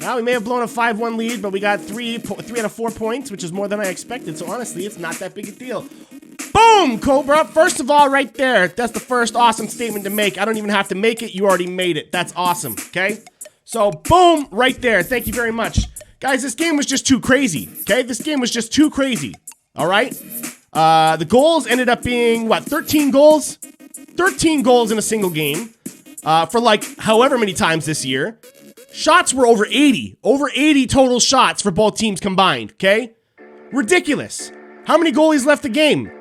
Well, we may have blown a 5-1 lead, but we got 3 out of 4 points, which is more than I expected. So honestly, it's not that big a deal. Boom, Cobra. First of all, right there. That's the first awesome statement to make. I don't even have to make it. You already made it. That's awesome, okay? So, boom, right there. Thank you very much. Guys, this game was just too crazy, okay? This game was just too crazy, all right? The goals ended up being, what, 13 goals? 13 goals in a single game for, like, however many times this year. Shots were over 80. Over 80 total shots for both teams combined, okay? Ridiculous. How many goalies left the game?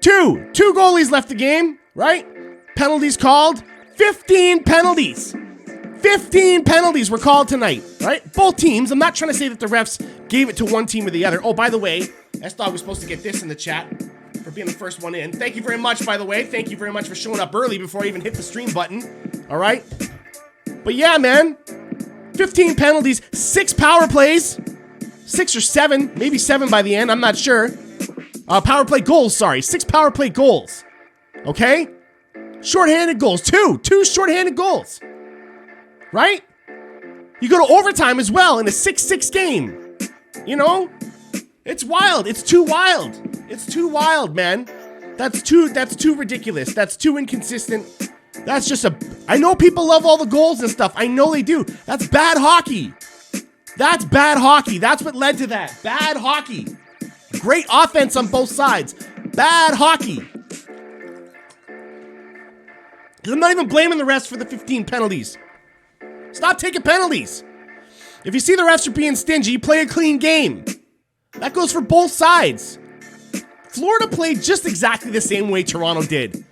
2 goalies left the game, right? Penalties called. 15 penalties. 15 penalties were called tonight, right? Both teams. I'm not trying to say that the refs gave it to one team or the other. Oh, by the way, I thought we were supposed to get this in the chat for being the first one in. Thank you very much, by the way. Thank you very much for showing up early before I even hit the stream button. All right? But yeah, man. 15 penalties, 6 power plays. 6 or 7, maybe 7 by the end. I'm not sure. Power play goals, sorry. 6 power play goals. Okay? Shorthanded goals. 2 shorthanded goals. Right? You go to overtime as well in a 6-6 game. You know? It's wild. It's too wild. It's too wild, man. That's too ridiculous. That's too inconsistent. That's just I know people love all the goals and stuff. I know they do. That's bad hockey. That's bad hockey. That's what led to that. Bad hockey. Great offense on both sides. Bad hockey. I'm not even blaming the refs for the 15 penalties. Stop taking penalties. If you see the refs are being stingy, play a clean game. That goes for both sides. Florida played just exactly the same way Toronto did.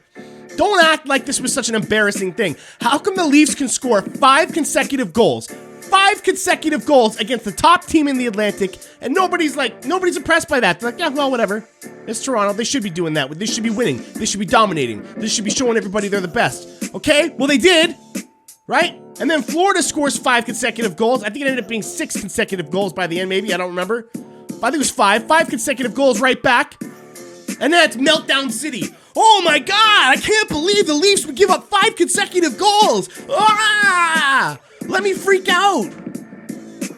Don't act like this was such an embarrassing thing. How come the Leafs can score 5 consecutive goals? 5 consecutive goals against the top team in the Atlantic, and nobody's impressed by that. They're like, yeah, well, whatever. It's Toronto. They should be doing that. They should be winning. They should be dominating. They should be showing everybody they're the best. Okay? Well, they did. Right? And then Florida scores 5 consecutive goals. I think it ended up being 6 consecutive goals by the end, maybe. I don't remember. But I think it was 5. 5 consecutive goals right back. And then it's Meltdown City. Oh my God, I can't believe the Leafs would give up 5 consecutive goals. Ah! Let me freak out.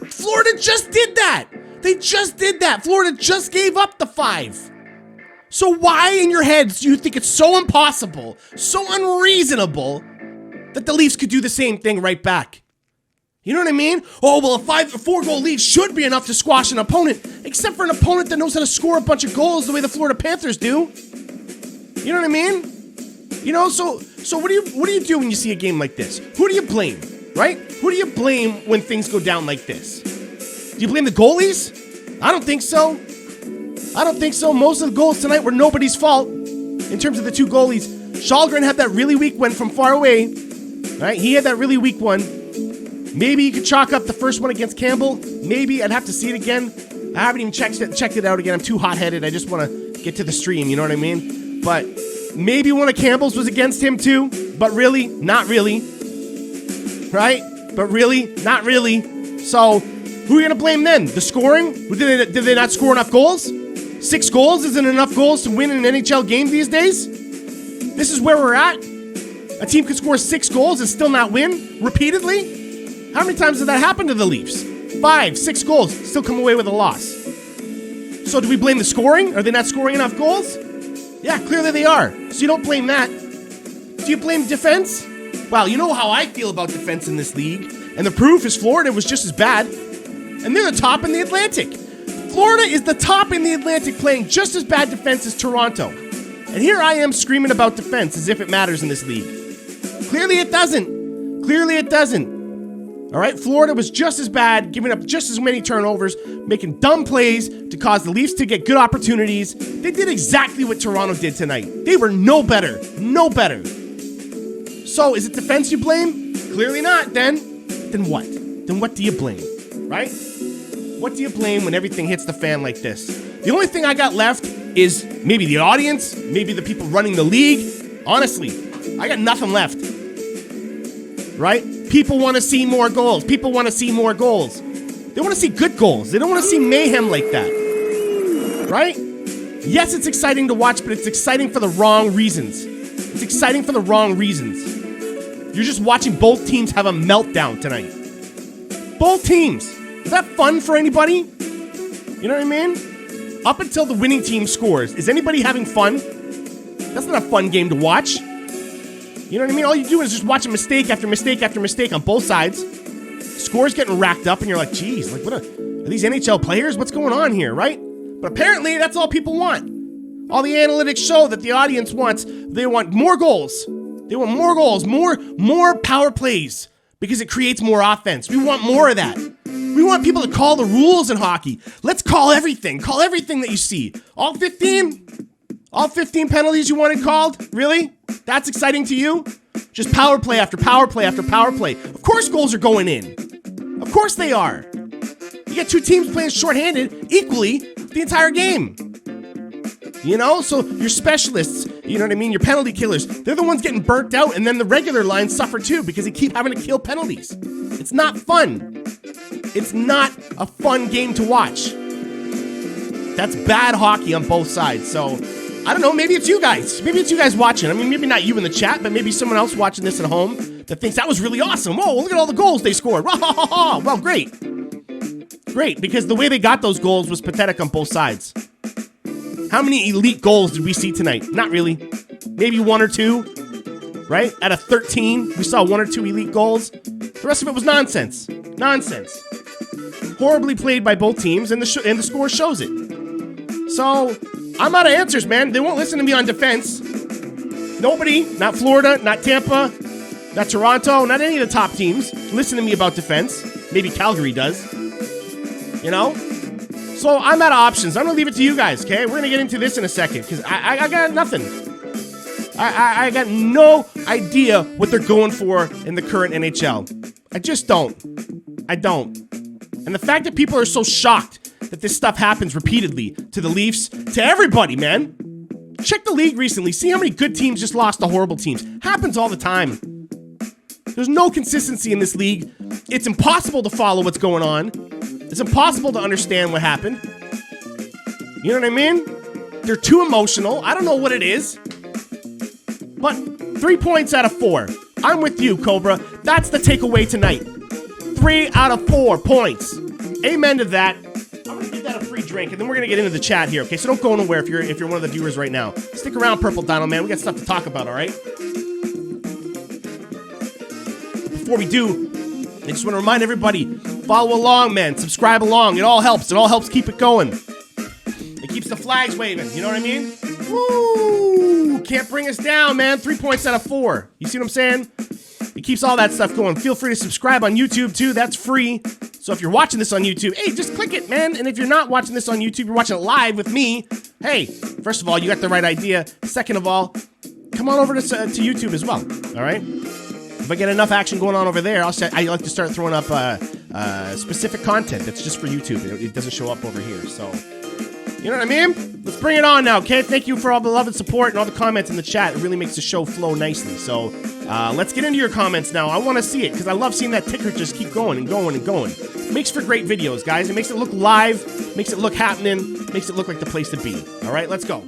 Florida just did that. They just did that. Florida just gave up the 5. So why in your heads do you think it's so impossible, so unreasonable that the Leafs could do the same thing right back? You know what I mean? Oh, well, a 4-goal lead should be enough to squash an opponent, except for an opponent that knows how to score a bunch of goals the way the Florida Panthers do. You know what I mean? You know, so what do you do when you see a game like this? Who do you blame, right? Who do you blame when things go down like this? Do you blame the goalies? I don't think so. I don't think so. Most of the goals tonight were nobody's fault in terms of the 2 goalies. Shalgren had that really weak one from far away, right? He had that really weak one. Maybe you could chalk up the first one against Campbell. Maybe. I'd have to see it again. I haven't even checked it out again. I'm too hot-headed. I just want to get to the stream, you know what I mean? But maybe one of Campbell's was against him too. But really, not really. Right? But really, not really. So, who are you going to blame then? The scoring? Did they not score enough goals? 6 goals isn't enough goals to win an NHL game these days? This is where we're at? A team could score 6 goals and still not win repeatedly? How many times did that happen to the Leafs? 5, 6 goals, still come away with a loss. So do we blame the scoring? Are they not scoring enough goals? Yeah, clearly they are. So you don't blame that. Do you blame defense? Well, you know how I feel about defense in this league. And the proof is Florida was just as bad. And they're the top in the Atlantic. Florida is the top in the Atlantic playing just as bad defense as Toronto. And here I am screaming about defense as if it matters in this league. Clearly it doesn't. Clearly it doesn't. All right, Florida was just as bad, giving up just as many turnovers, making dumb plays to cause the Leafs to get good opportunities. They did exactly what Toronto did tonight. They were no better. No better. So, is it defense you blame? Clearly not, then. Then what? Then what do you blame, right? What do you blame when everything hits the fan like this? The only thing I got left is maybe the audience, maybe the people running the league. Honestly, I got nothing left. Right? People want to see more goals. People want to see more goals. They want to see good goals. They don't want to see mayhem like that. Right? Yes, it's exciting to watch, but it's exciting for the wrong reasons. It's exciting for the wrong reasons. You're just watching both teams have a meltdown tonight. Both teams. Is that fun for anybody? You know what I mean? Up until the winning team scores. Is anybody having fun? That's not a fun game to watch. You know what I mean? All you do is just watch a mistake after mistake after mistake on both sides. Scores getting racked up and you're like, geez, like are these NHL players? What's going on here, right? But apparently that's all people want. All the analytics show that the audience wants. They want more goals. They want more goals, more power plays because it creates more offense. We want more of that. We want people to call the rules in hockey. Let's call everything. Call everything that you see. All 15? All 15 penalties you wanted called? Really? That's exciting to you? Just power play after power play after power play. Of course goals are going in. Of course they are. You got two teams playing shorthanded equally the entire game. You know, so your specialists, you know what I mean, your penalty killers, they're the ones getting burnt out, and then the regular lines suffer too because they keep having to kill penalties. It's not fun. It's not a fun game to watch. That's bad hockey on both sides. So, I don't know, maybe it's you guys. Maybe it's you guys watching. I mean, maybe not you in the chat, but maybe someone else watching this at home that thinks that was really awesome. Whoa, look at all the goals they scored. Well, great. Great, because the way they got those goals was pathetic on both sides. How many elite goals did we see tonight? Not really. Maybe one or two, right? Out of 13, we saw one or two elite goals. The rest of it was nonsense. Nonsense. Horribly played by both teams, and the score shows it. So, I'm out of answers, man. They won't listen to me on defense. Nobody, not Florida, not Tampa, not Toronto, not any of the top teams, listen to me about defense. Maybe Calgary does. You know? So I'm out of options. I'm going to leave it to you guys, okay? We're going to get into this in a second, because I got nothing. I got no idea what they're going for in the current NHL. I just don't. I don't. And the fact that people are so shocked that this stuff happens repeatedly to the Leafs, to everybody, man. Check the league recently. See how many good teams just lost to horrible teams. Happens all the time. There's no consistency in this league. It's impossible to follow what's going on. It's impossible to understand what happened. You know what I mean? They're too emotional. I don't know what it is. But 3 points out of 4. I'm with you, Cobra. That's the takeaway tonight. 3 out of 4 points. Amen to that. I'm going to give that a free drink, and then we're going to get into the chat here, okay? So don't go nowhere if you're one of the viewers right now. Stick around, Purple Dino, man. We got stuff to talk about, all right? Before we do, I just want to remind everybody, follow along, man. Subscribe along. It all helps. It all helps keep it going. It keeps the flags waving. You know what I mean? Woo! Can't bring us down, man. 3 points out of 4. You see what I'm saying? It keeps all that stuff going. Feel free to subscribe on YouTube, too. That's free. So if you're watching this on YouTube, hey, just click it, man. And if you're not watching this on YouTube, you're watching it live with me. Hey, first of all, you got the right idea. Second of all, come on over to YouTube as well. All right? If I get enough action going on over there, I like to start throwing up specific content that's just for YouTube. It doesn't show up over here. So, you know what I mean? Let's bring it on now, okay? Thank you for all the love and support and all the comments in the chat. It really makes the show flow nicely. So, let's get into your comments now. I want to see it because I love seeing that ticker just keep going and going and going. It makes for great videos, guys. It makes it look live, makes it look happening, makes it look like the place to be. All right, let's go.